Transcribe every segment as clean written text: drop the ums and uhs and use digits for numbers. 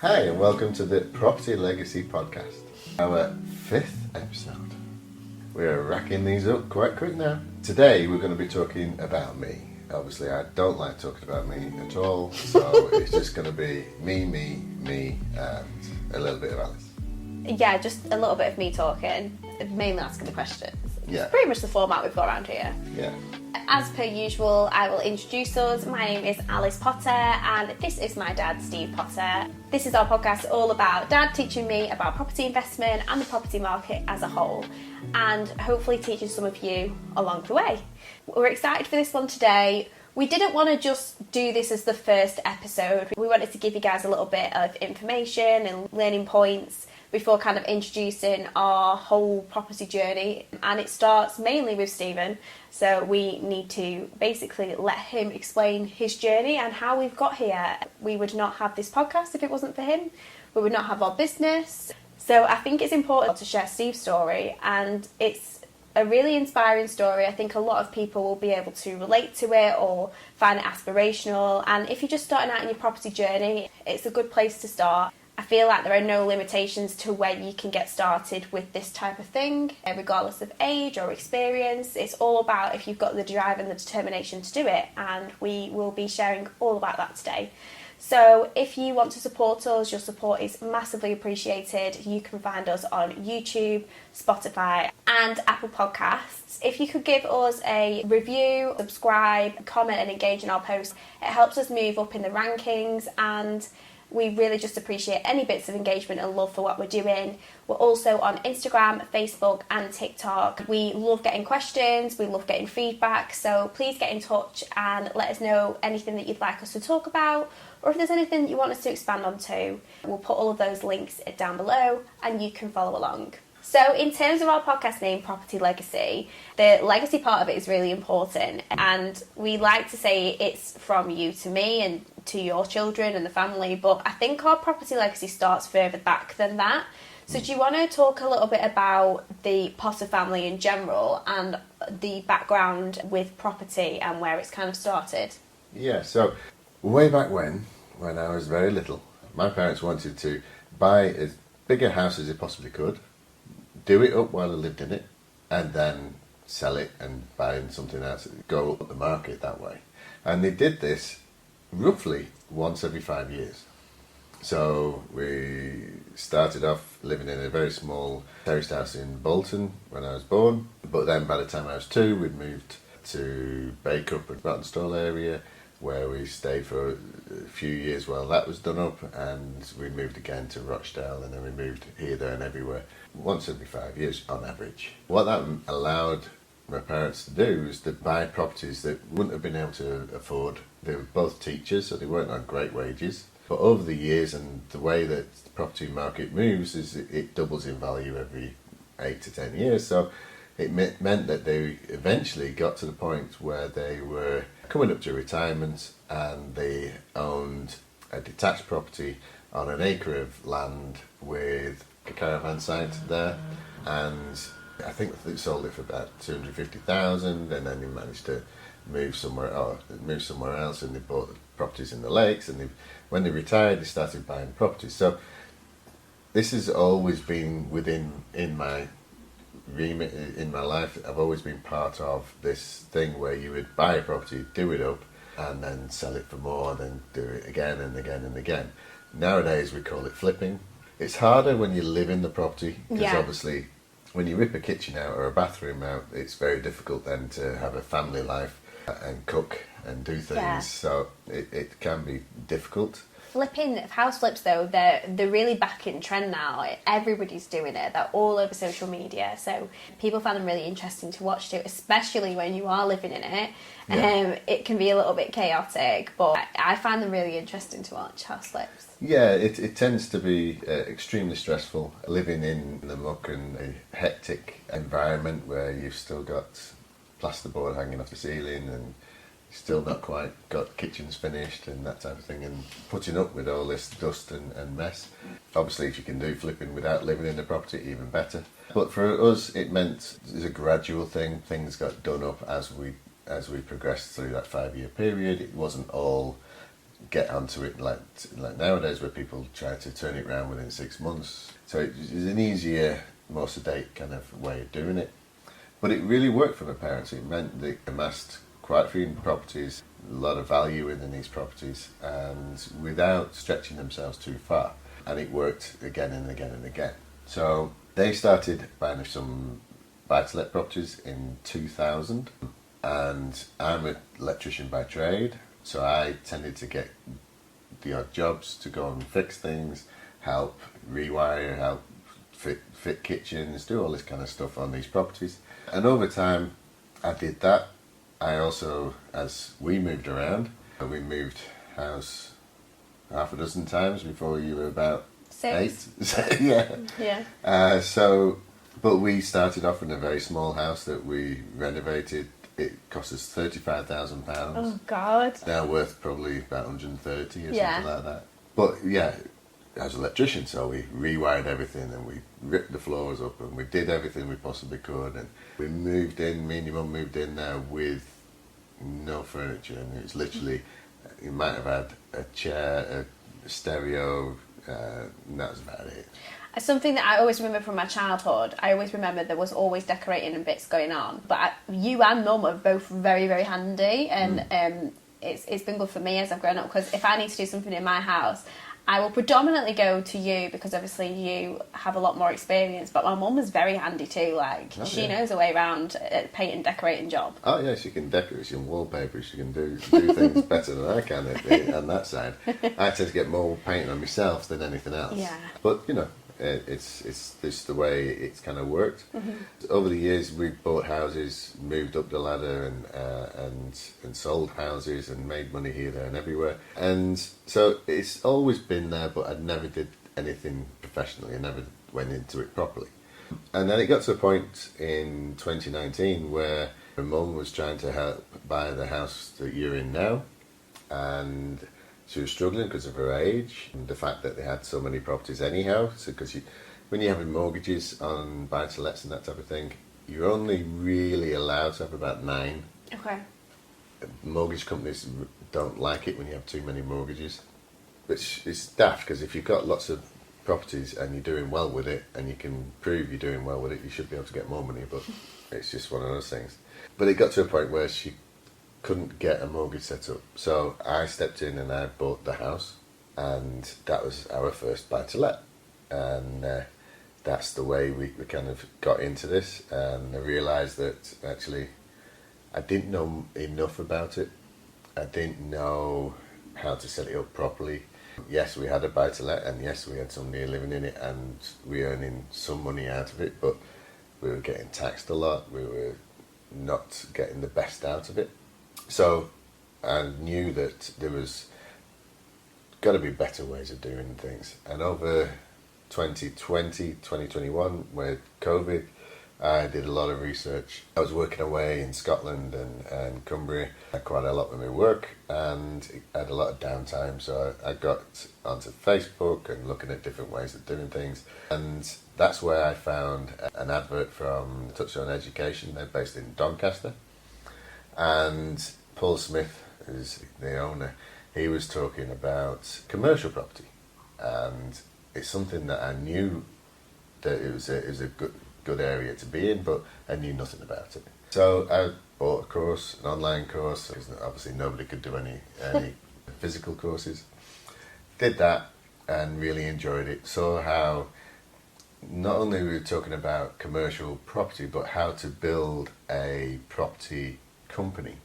Hi, and welcome to the Property Legacy Podcast, our 5th episode. We're racking these up quite quick now. Today we're going to be talking about me. Obviously, I don't like talking about me at all, so it's just going to be me, and a little bit of Alice. Yeah, just a little bit of me talking, mainly asking the questions. Yeah. It's pretty much the format we've got around here. Yeah. As per usual, I will introduce us. My name is Alice Potter and this is my dad, Steve Potter. This is our podcast all about Dad teaching me about property investment and the property market as a whole, and hopefully teaching some of you along the way. We're excited for this one today. We didn't want to just do this as the first episode. We wanted to give you guys a little bit of information and learning points before kind of introducing our whole property journey, and it starts mainly with Stephen, so we need to basically let him explain his journey and how we've got here. We would not have this podcast if it wasn't for him. We would not have our business. So I think it's important to share Steve's story, and it's a really inspiring story. I think a lot of people will be able to relate to it or find it aspirational, and if you're just starting out in your property journey, it's a good place to start. I feel like there are no limitations to where you can get started with this type of thing, regardless of age or experience. It's all about if you've got the drive and the determination to do it, and we will be sharing all about that today. So if you want to support us, your support is massively appreciated. You can find us on YouTube, Spotify and Apple Podcasts. If you could give us a review, subscribe, comment and engage in our posts, it helps us move up in the rankings, and we really just appreciate any bits of engagement and love for what we're doing. We're also on Instagram, Facebook and TikTok. We love getting questions, we love getting feedback, so please get in touch and let us know anything that you'd like us to talk about, or if there's anything that you want us to expand on too. We'll put all of those links down below and you can follow along. So in terms of our podcast name, Property Legacy, the legacy part of it is really important, and we like to say it's from you to me and to your children and the family, but I think our property legacy starts further back than that. So do you want to talk a little bit about the Potter family in general and the background with property and where it's kind of started? Yeah, so way back when I was very little, my parents wanted to buy as big a house as they possibly could, do it up while I lived in it, and then sell it and buy something else, go up the market that way. And they did this roughly once every 5 years. So we started off living in a very small terraced house in Bolton when I was born, but then by the time I was 2 we'd moved to Bacup and Rottenstall area, where we stayed for a few years while that was done up, and we moved again to Rochdale, and then we moved here, there and everywhere once every 5 years on average. What that allowed my parents to do was to buy properties that wouldn't have been able to afford. They were both teachers, so they weren't on great wages. But over the years, and the way that the property market moves is it doubles in value every 8 to 10 years. So it meant that they eventually got to the point where they were coming up to retirement, and they owned a detached property on an acre of land with a caravan site there, and I think they sold it for about 250,000, and then they managed to move somewhere else, and they bought properties in the lakes, and when they retired they started buying properties. So this has always been in my remit in my life. I've always been part of this thing where you would buy a property, do it up, and then sell it for more, then do it again and again and again. Nowadays we call it flipping. It's harder when you live in the property, because obviously when you rip a kitchen out or a bathroom out, it's very difficult then to have a family life and cook and do things. Yeah. So it can be difficult. Flipping house flips though, they're really back in trend now. Everybody's doing it. They're all over social media, so people find them really interesting to watch too, especially when you are living in it. Yeah. It can be a little bit chaotic, but I find them really interesting to watch, house flips. Yeah, it tends to be extremely stressful, living in the muck and a hectic environment where you've still got plasterboard hanging off the ceiling and still not quite got kitchens finished and that type of thing, and putting up with all this dust and mess. Obviously if you can do flipping without living in the property, even better. But for us it meant it was a gradual thing. Things got done up as we progressed through that 5 year period. It wasn't all get onto it like nowadays, where people try to turn it around within 6 months. So it's an easier, more sedate kind of way of doing it. But it really worked for my parents. It meant they amassed quite a few properties, a lot of value within these properties, and without stretching themselves too far. And it worked again and again and again. So they started buying some buy-to-let properties in 2000, and I'm an electrician by trade, so I tended to get the odd jobs to go and fix things, help rewire, help fit kitchens, do all this kind of stuff on these properties. And over time, I did that. I also, as we moved around, we moved house half a dozen times before you were about 6. 8. Yeah. Yeah. But we started off in a very small house that we renovated. It cost us £35,000. Oh God. Now worth probably about 130 or Yeah. something like that. But yeah, I was an electrician, so we rewired everything and we ripped the floors up and we did everything we possibly could. And we moved in, me and your mum moved in there with no furniture, and it was literally, you might have had a chair, a stereo, and that was about it. Something that I always remember from my childhood, I always remember there was always decorating and bits going on. But you and Mum are both very, very handy, and it's been good for me as I've grown up, because if I need to do something in my house, I will predominantly go to you, because obviously you have a lot more experience, but my mum is very handy too. She knows her way around a paint and decorating job. Oh yeah, she can decorate, she can wallpaper, she can do things better than I can on that side. I tend to get more painting on myself than anything else. Yeah. But you know, it's just the way it's kind of worked. Over the years, we've bought houses, moved up the ladder, and sold houses, and made money here, there, and everywhere. And so it's always been there, but I never did anything professionally. I never went into it properly. And then it got to a point in 2019 where my mum was trying to help buy the house that you're in now, and she was struggling because of her age and the fact that they had so many properties anyhow. So because when you're having mortgages on buy-to-lets and that type of thing, you're only really allowed to have about 9. Okay. Mortgage companies don't like it when you have too many mortgages. But it's daft, because if you've got lots of properties and you're doing well with it, and you can prove you're doing well with it, you should be able to get more money, but it's just one of those things. But it got to a point where she couldn't get a mortgage set up, so I stepped in and I bought the house, and that was our first buy-to-let, and that's the way we kind of got into this. And I realised that actually I didn't know enough about it. I didn't know how to set it up properly. Yes, we had a buy-to-let, and yes, we had somebody living in it, and we were earning some money out of it, but we were getting taxed a lot. We were not getting the best out of it. So I knew that there was got to be better ways of doing things. And over 2020, 2021, with COVID, I did a lot of research. I was working away in Scotland and Cumbria. I had quite a lot with my work, and I had a lot of downtime, so I got onto Facebook and looking at different ways of doing things. And that's where I found an advert from Touchstone Education. They're based in Doncaster. And Paul Smith is the owner. He was talking about commercial property, and it's something that I knew that it was a good area to be in, but I knew nothing about it. So I bought a course, an online course, because obviously nobody could do any physical courses. Did that and really enjoyed it. Saw how not only were we talking about commercial property, but how to build a property company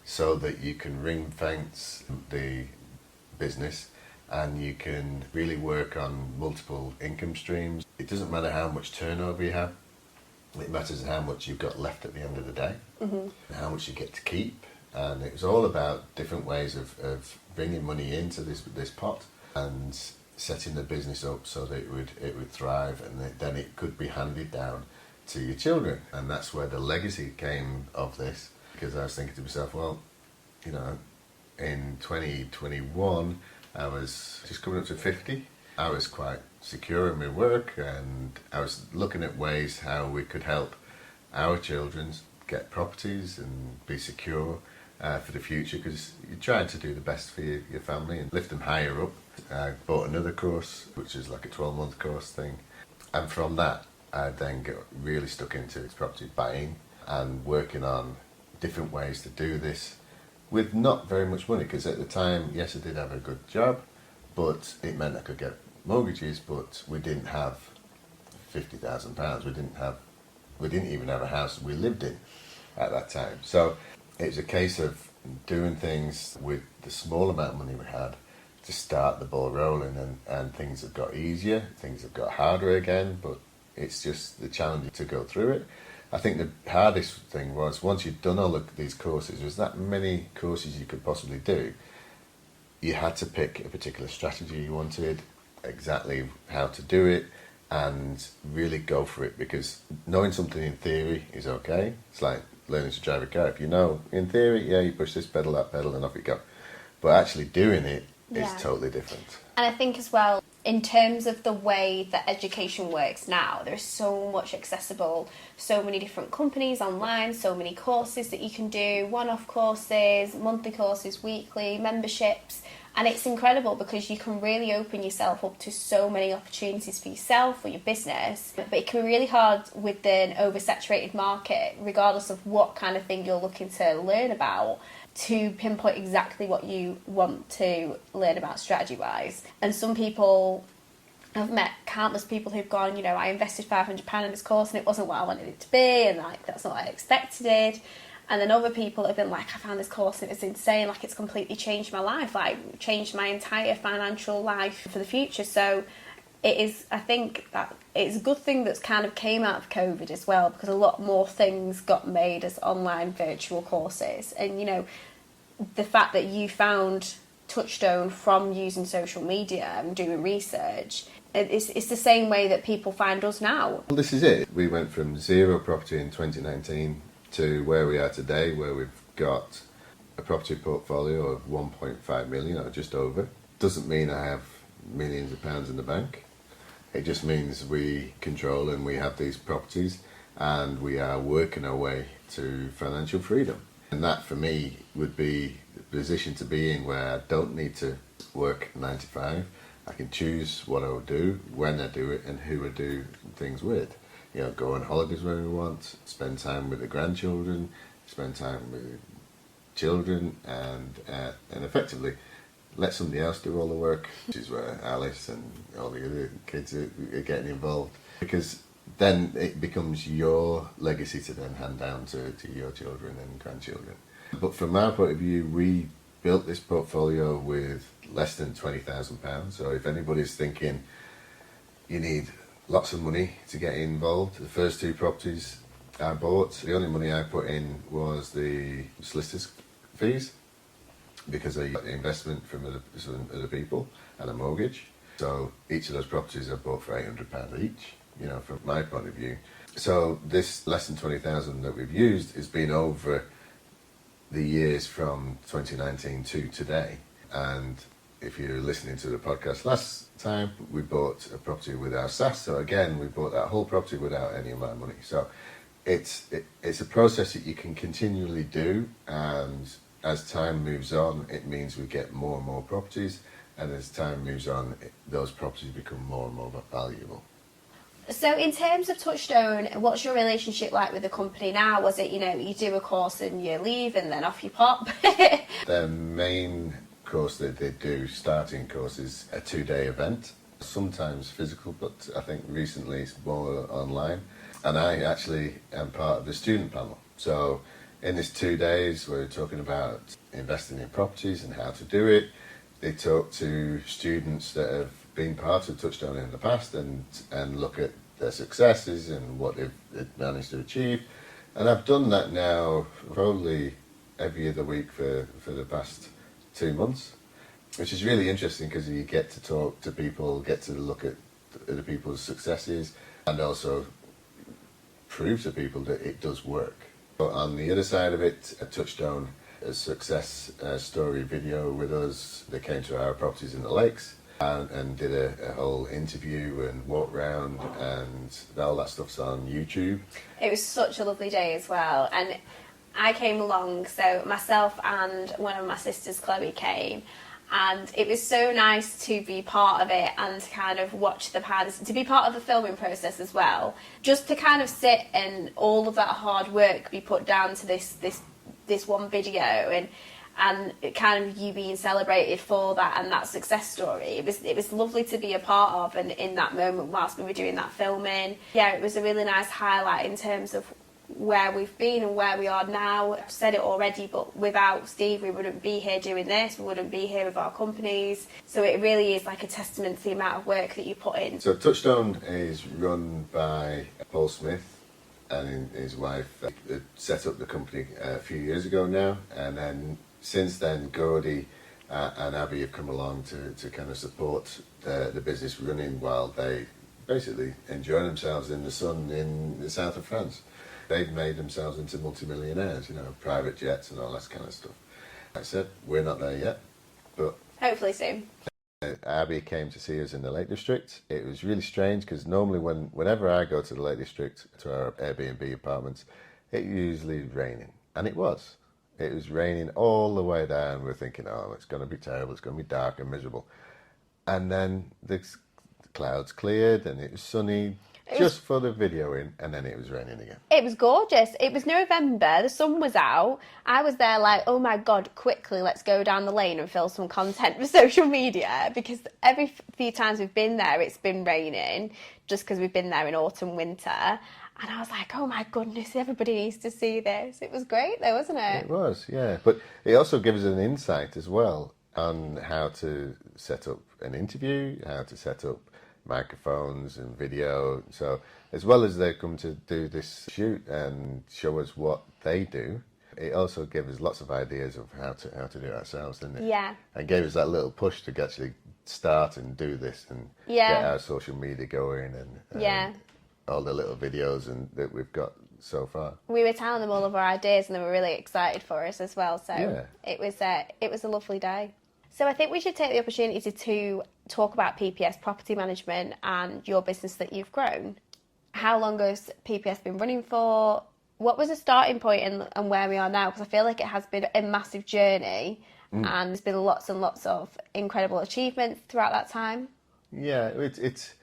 so that you can ring fence the business and you can really work on multiple income streams. It doesn't matter how much turnover you have, it matters how much you've got left at the end of the day, and how much you get to keep. And it was all about different ways of bringing money into this pot and setting the business up so that it would thrive, and then it could be handed down to your children. And that's where the legacy came of this, because I was thinking to myself, well, you know, in 2021 I was just coming up to 50. I was quite secure in my work, and I was looking at ways how we could help our children get properties and be secure for the future, because you're trying to do the best for your family and lift them higher up. I bought another course, which is like a 12-month course thing. And from that, I then got really stuck into property buying and working on different ways to do this with not very much money, because at the time, yes, I did have a good job, but it meant I could get mortgages, but we didn't have £50,000. We didn't even have a house we lived in at that time. So it was a case of doing things with the small amount of money we had to start the ball rolling, and things have got easier, things have got harder again, but it's just the challenge to go through it. I think the hardest thing was, once you'd done all of these courses, there's that many courses you could possibly do, you had to pick a particular strategy you wanted, exactly how to do it, and really go for it, because knowing something in theory is okay. It's like learning to drive a car. If you know in theory, yeah, you push this pedal, that pedal, and off you go. But actually doing it is totally different. And I think as well, in terms of the way that education works now, there's so much accessible, so many different companies online, so many courses that you can do, one-off courses, monthly courses, weekly, memberships. And it's incredible because you can really open yourself up to so many opportunities for yourself or your business. But it can be really hard with an oversaturated market, regardless of what kind of thing you're looking to learn about, to pinpoint exactly what you want to learn about strategy-wise. And some people, I've met countless people who've gone, I invested £500 in this course and it wasn't what I wanted it to be, and that's not what I expected it. And then other people have been like, I found this course and it was insane, it's completely changed my life, changed my entire financial life for the future. So it is, I think that it's a good thing that's kind of came out of COVID as well, because a lot more things got made as online virtual courses. And, the fact that you found Touchstone from using social media and doing research, it's the same way that people find us now. Well, this is it. We went from zero property in 2019 to where we are today, where we've got a property portfolio of 1.5 million or just over. Doesn't mean I have millions of pounds in the bank. It just means we control and we have these properties, and we are working our way to financial freedom. And that for me would be the position to be in, where I don't need to work 9 to 5. I can choose what I will do, when I do it, and who I do things with. Go on holidays when we want, spend time with the grandchildren, spend time with children, and effectively let somebody else do all the work, which is where Alice and all the other kids are getting involved. Because then it becomes your legacy to then hand down to your children and grandchildren. But from our point of view, we built this portfolio with less than £20,000. So if anybody's thinking you need lots of money to get involved, the first two properties I bought, the only money I put in was the solicitor's fees, because I got the investment from other people and a mortgage. So each of those properties I bought for £800 each, from my point of view. So this less than 20,000 that we've used has been over the years from 2019 to today. And if you're listening to the podcast last time, we bought a property with our SAS. So again, we bought that whole property without any of my money. So it's a process that you can continually do, and as time moves on, it means we get more and more properties, and as time moves on, those properties become more and more valuable. So in terms of Touchstone, what's your relationship like with the company now? Was it, you do a course and you leave and then off you pop? Their main course that they do, starting course, is a 2-day event, sometimes physical, but I think recently it's more online. And I actually am part of the student panel. So in this 2 days, we're talking about investing in properties and how to do it. They talk to students that have been part of Touchstone in the past and look at their successes and what they've managed to achieve. And I've done that now probably every other week for the past 2 months, which is really interesting, because you get to talk to people, get to look at other people's successes, and also prove to people that it does work. But on the other side of it, a Touchstone, a success story video with us. They came to our properties in the lakes and did a whole interview and walk round, and all that stuff's on YouTube. It was such a lovely day as well, and I came along, so myself and one of my sisters, Chloe, came, and it was so nice to be part of it and to kind of watch the pads, to be part of the filming process as well, just to kind of sit and all of that hard work be put down to this one video, and it kind of you being celebrated for that and that success story. It was lovely to be a part of, and in that moment whilst we were doing that filming, yeah, it was a really nice highlight in terms of where we've been and where we are now. I've said it already, but without Steve we wouldn't be here doing this, we wouldn't be here with our companies, so it really is like a testament to the amount of work that you put in. So Touchstone is run by Paul Smith and his wife. They set up the company a few years ago now, and then since then Gordy and Abby have come along to kind of support the business running while they basically enjoy themselves in the sun in the south of France. They've made themselves into multimillionaires, you know, private jets and all that kind of stuff. Like I said, we're not there yet, but hopefully soon. Abby came to see us in the Lake District. It was really strange because normally whenever I go to the Lake District, to our Airbnb apartments, it usually is raining. And it was. It was raining all the way down. We're thinking, oh, it's going to be terrible. It's going to be dark and miserable. And then the clouds cleared and it was sunny. Just for the videoing, and then it was raining again. It was gorgeous. It was November, the sun was out. I was there like, oh my God, quickly, let's go down the lane and film some content for social media, because every few times we've been there, it's been raining, just because we've been there in autumn, winter. And I was like, oh my goodness, everybody needs to see this. It was great though, wasn't it? It was, yeah. But it also gives us an insight as well on how to set up an interview, how to set up microphones and video. So as well as they come to do this shoot and show us what they do, it also gave us lots of ideas of how to do it ourselves, didn't it? Yeah. And gave us that little push to actually start and do this and get our social media going and all the little videos and that we've got so far. We were telling them all of our ideas and they were really excited for us as well. So it was a lovely day. So I think we should take the opportunity to talk about PPS Property Management and your business that you've grown. How long has PPS been running for? What was the starting point and where we are now? Because I feel like it has been a massive journey and there's been lots and lots of incredible achievements throughout that time. Yeah, it's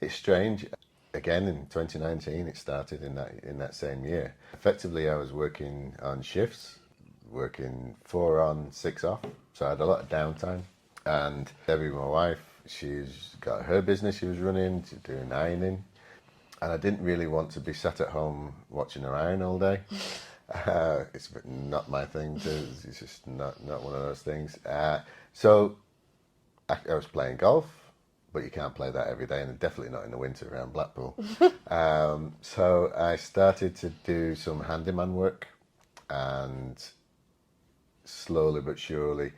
strange. Again, in 2019, it started in that same year. Effectively, I was working on shifts, working 4 on, 6 off. So I had a lot of downtime. And Debbie, my wife, she's got her business she was running, she's doing ironing. And I didn't really want to be sat at home watching her iron all day. It's not my thing. It's just not one of those things. So I was playing golf, but you can't play that every day, and definitely not in the winter around Blackpool. So I started to do some handyman work, and slowly but surely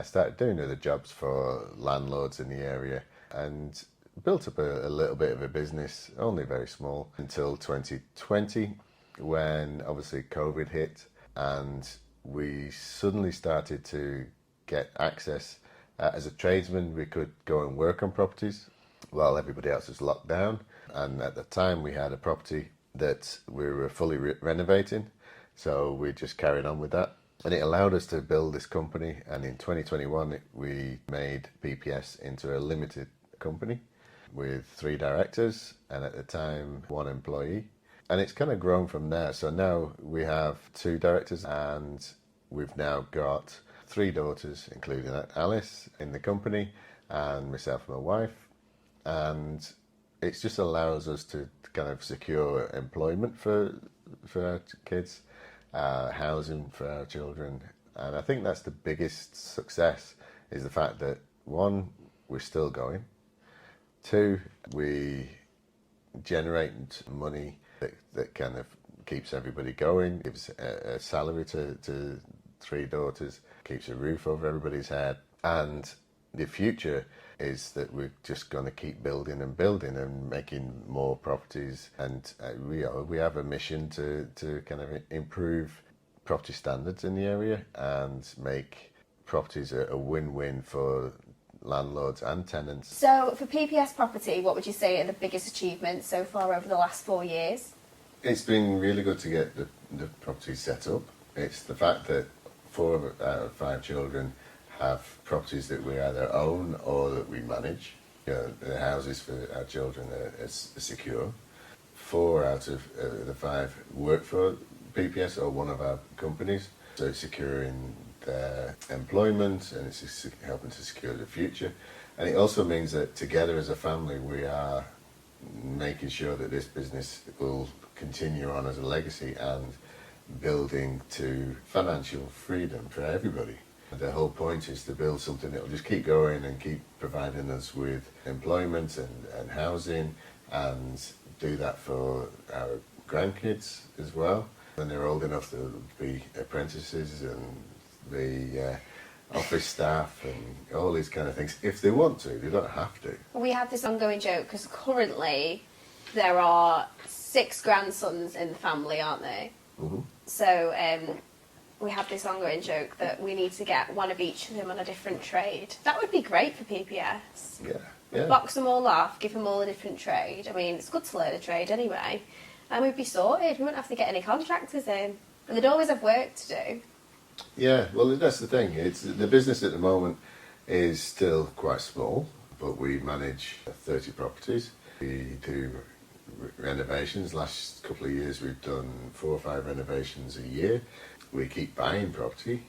started doing other jobs for landlords in the area and built up a little bit of a business, only very small, until 2020 when obviously COVID hit and we suddenly started to get access. As a tradesman, we could go and work on properties while everybody else was locked down. And at the time we had a property that we were fully renovating, so we just carried on with that. And it allowed us to build this company, and in 2021 we made PPS into a limited company with 3 directors and at the time 1 employee. And it's kind of grown from there. So now we have 2 directors and we've now got 3 daughters, including Alice, in the company, and myself and my wife. And it just allows us to kind of secure employment for our kids, housing for our children. And I think that's the biggest success, is the fact that 1, we're still going. 2, we generate money that kind of keeps everybody going, gives a salary to 3 daughters, keeps a roof over everybody's head. And the future is that we're just going to keep building and making more properties. And we have a mission to kind of improve property standards in the area and make properties a win-win for landlords and tenants. So for PPS Property, what would you say are the biggest achievements so far over the last 4 years? It's been really good to get the property set up. It's the fact that 4 out of 5 children have properties that we either own or that we manage. The houses for our children are secure. 4 out of the 5 work for PPS or one of our companies, so it's securing their employment and it's helping to secure the future. And it also means that together as a family we are making sure that this business will continue on as a legacy and building to financial freedom for everybody. The whole point is to build something that will just keep going and keep providing us with employment and housing, and do that for our grandkids as well when they're old enough to be apprentices and be office staff and all these kind of things if they want to. They don't have to. We have this ongoing joke because currently there are 6 grandsons in the family, aren't there? Mm-hmm. So we have this ongoing joke that we need to get one of each of them on a different trade. That would be great for PPS. Yeah. Box them all off, give them all a different trade. I mean, it's good to learn a trade anyway. And we'd be sorted. We wouldn't have to get any contractors in. And they'd always have work to do. Yeah, well, that's the thing. It's the business at the moment is still quite small, but we manage 30 properties. We do renovations. Last couple of years we've done 4 or 5 renovations a year. We keep buying property,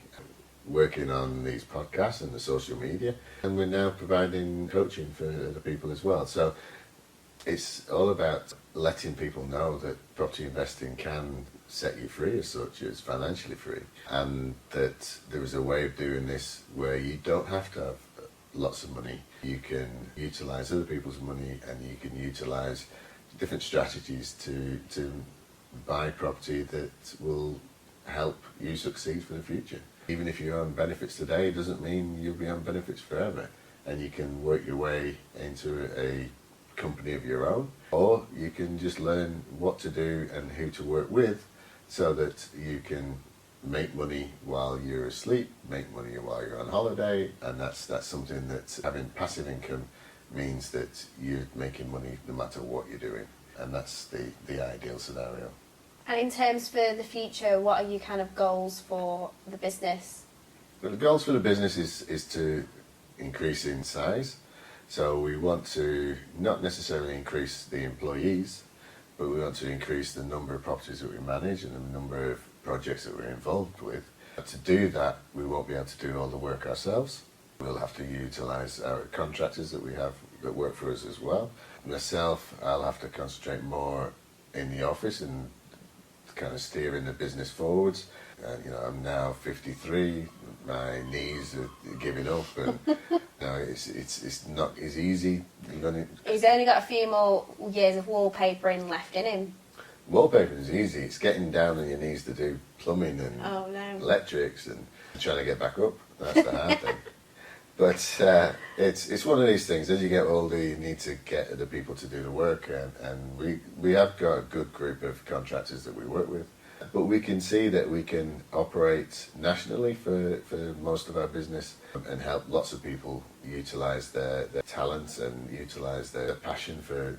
working on these podcasts and the social media, and we're now providing coaching for other people as well. So it's all about letting people know that property investing can set you free as such, as financially free, and that there is a way of doing this where you don't have to have lots of money. You can utilise other people's money and you can utilise different strategies to buy property that will help you succeed for the future. Even if you're on benefits today, it doesn't mean you'll be on benefits forever, and you can work your way into a company of your own, or you can just learn what to do and who to work with so that you can make money while you're asleep, make money while you're on holiday, and that's something that having passive income means that you're making money no matter what you're doing, and that's the ideal scenario. And in terms for the future, what are your kind of goals for the business? Well, the goals for the business is to increase in size. So we want to not necessarily increase the employees, but we want to increase the number of properties that we manage and the number of projects that we're involved with. But to do that, we won't be able to do all the work ourselves. We'll have to utilise our contractors that we have that work for us as well. Myself, I'll have to concentrate more in the office and kind of steering the business forwards. I'm now 53, my knees are giving up, and it's not as easy. He's only got a few more years of wallpapering left in him. Wallpapering is easy. It's getting down on your knees to do plumbing and electrics and trying to get back up. That's the hard thing. But it's one of these things. As you get older, you need to get other people to do the work, and we have got a good group of contractors that we work with. But we can see that we can operate nationally for most of our business and help lots of people utilise their talents and utilise their passion for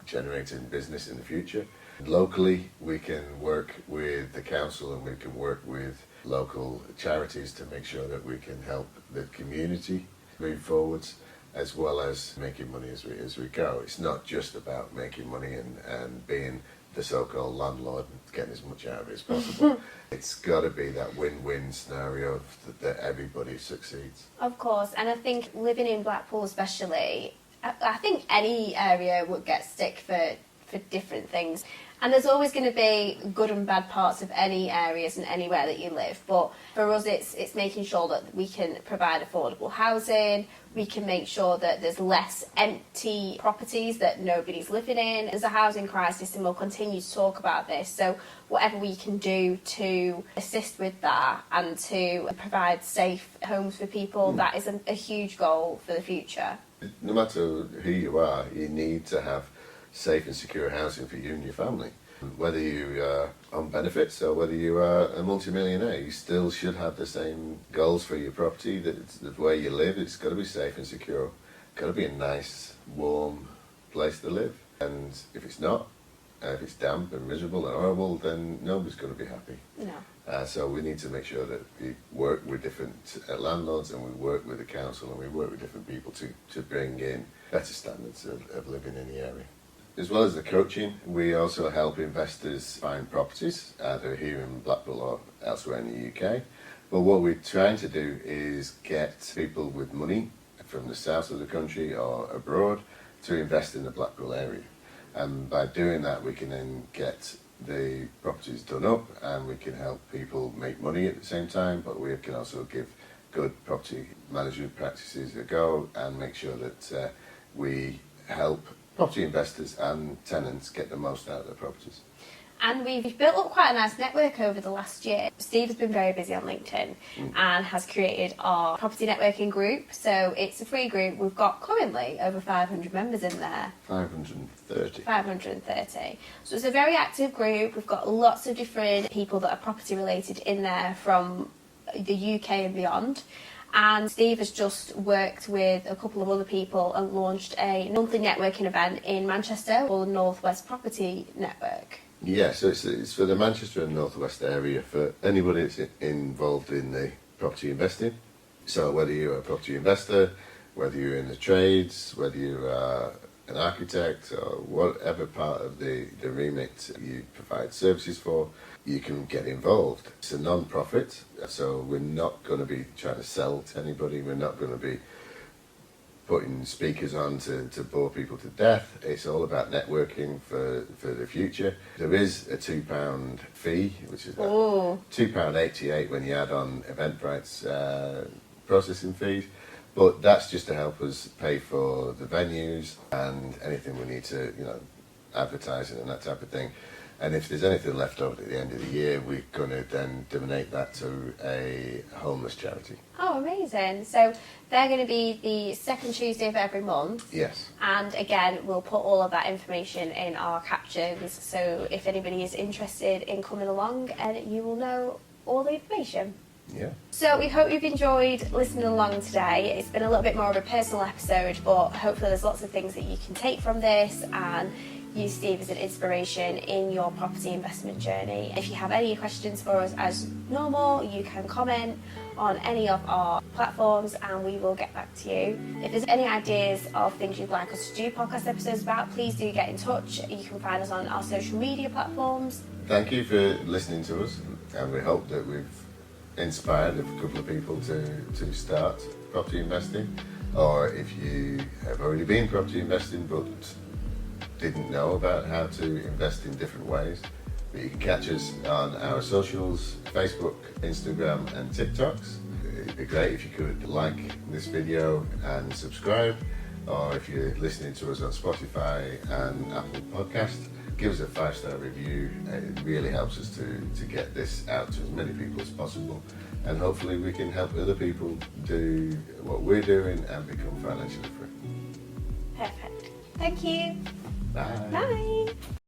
generating business in the future. Locally, we can work with the council and we can work with local charities to make sure that we can help the community move forwards, as well as making money as we go. It's not just about making money and being the so-called landlord and getting as much out of it as possible. It's got to be that win-win scenario that everybody succeeds. Of course, and I think living in Blackpool especially, I think any area would get stick for different things. And there's always going to be good and bad parts of any areas and anywhere that you live. But for us, it's making sure that we can provide affordable housing. We can make sure that there's less empty properties that nobody's living in. There's a housing crisis, and we'll continue to talk about this. So whatever we can do to assist with that and to provide safe homes for people, that is a huge goal for the future. No matter who you are, you need to have safe and secure housing for you and your family. Whether you are on benefits or whether you are a multimillionaire, you still should have the same goals for your property. That it's the way you live, it's got to be safe and secure. It's got to be a nice, warm place to live. And if it's not, If it's damp and miserable and horrible, then nobody's going to be happy. No. So we need to make sure that we work with different landlords, and we work with the council, and we work with different people to bring in better standards of living in the area. As well as the coaching, we also help investors find properties, either here in Blackpool or elsewhere in the UK. But what we're trying to do is get people with money from the south of the country or abroad to invest in the Blackpool area. And by doing that, we can then get the properties done up, and we can help people make money at the same time, but we can also give good property management practices a go and make sure that we help property investors and tenants get the most out of their properties. And we've built up quite a nice network over the last year. Steve has been very busy on LinkedIn and has created our property networking group. So it's a free group. We've got currently over 500 members in there. 530. 530. So it's a very active group. We've got lots of different people that are property related in there from the UK and beyond. And Steve has just worked with a couple of other people and launched a monthly networking event in Manchester called the North West Property Network. Yeah, so it's for the Manchester and North West area for anybody that's involved in the property investing. So whether you're a property investor, whether you're in the trades, whether you are an architect, or whatever part of the remit you provide services for, you can get involved. It's a non-profit, so we're not going to be trying to sell to anybody. We're not going to be putting speakers on to bore people to death. It's all about networking for the future. There is a £2 fee, which is £2.88 when you add on Eventbrite's processing fees. But that's just to help us pay for the venues and anything we need to, advertising and that type of thing. And if there's anything left over at the end of the year, we're going to then donate that to a homeless charity. Oh, amazing. So they're going to be the second Tuesday of every month. Yes. And again, we'll put all of that information in our captions. So if anybody is interested in coming along, and you will know all the information. Yeah. So we hope you've enjoyed listening along today. It's been a little bit more of a personal episode, but hopefully there's lots of things that you can take from this and use Steve as an inspiration in your property investment journey. If you have any questions for us as normal, you can comment on any of our platforms and we will get back to you. If there's any ideas of things you'd like us to do podcast episodes about, please do get in touch. You can find us on our social media platforms. Thank you for listening to us, and we hope that we've inspired a couple of people to start property investing, or if you have already been property investing but didn't know about how to invest in different ways. But you can catch us on our socials, Facebook, Instagram and TikToks. It'd be great if you could like this video and subscribe, or if you're listening to us on Spotify and Apple Podcast, give us a 5-star review. It really helps us to get this out to as many people as possible, and hopefully we can help other people do what we're doing and become financially free. Perfect. Thank you. Bye. Bye.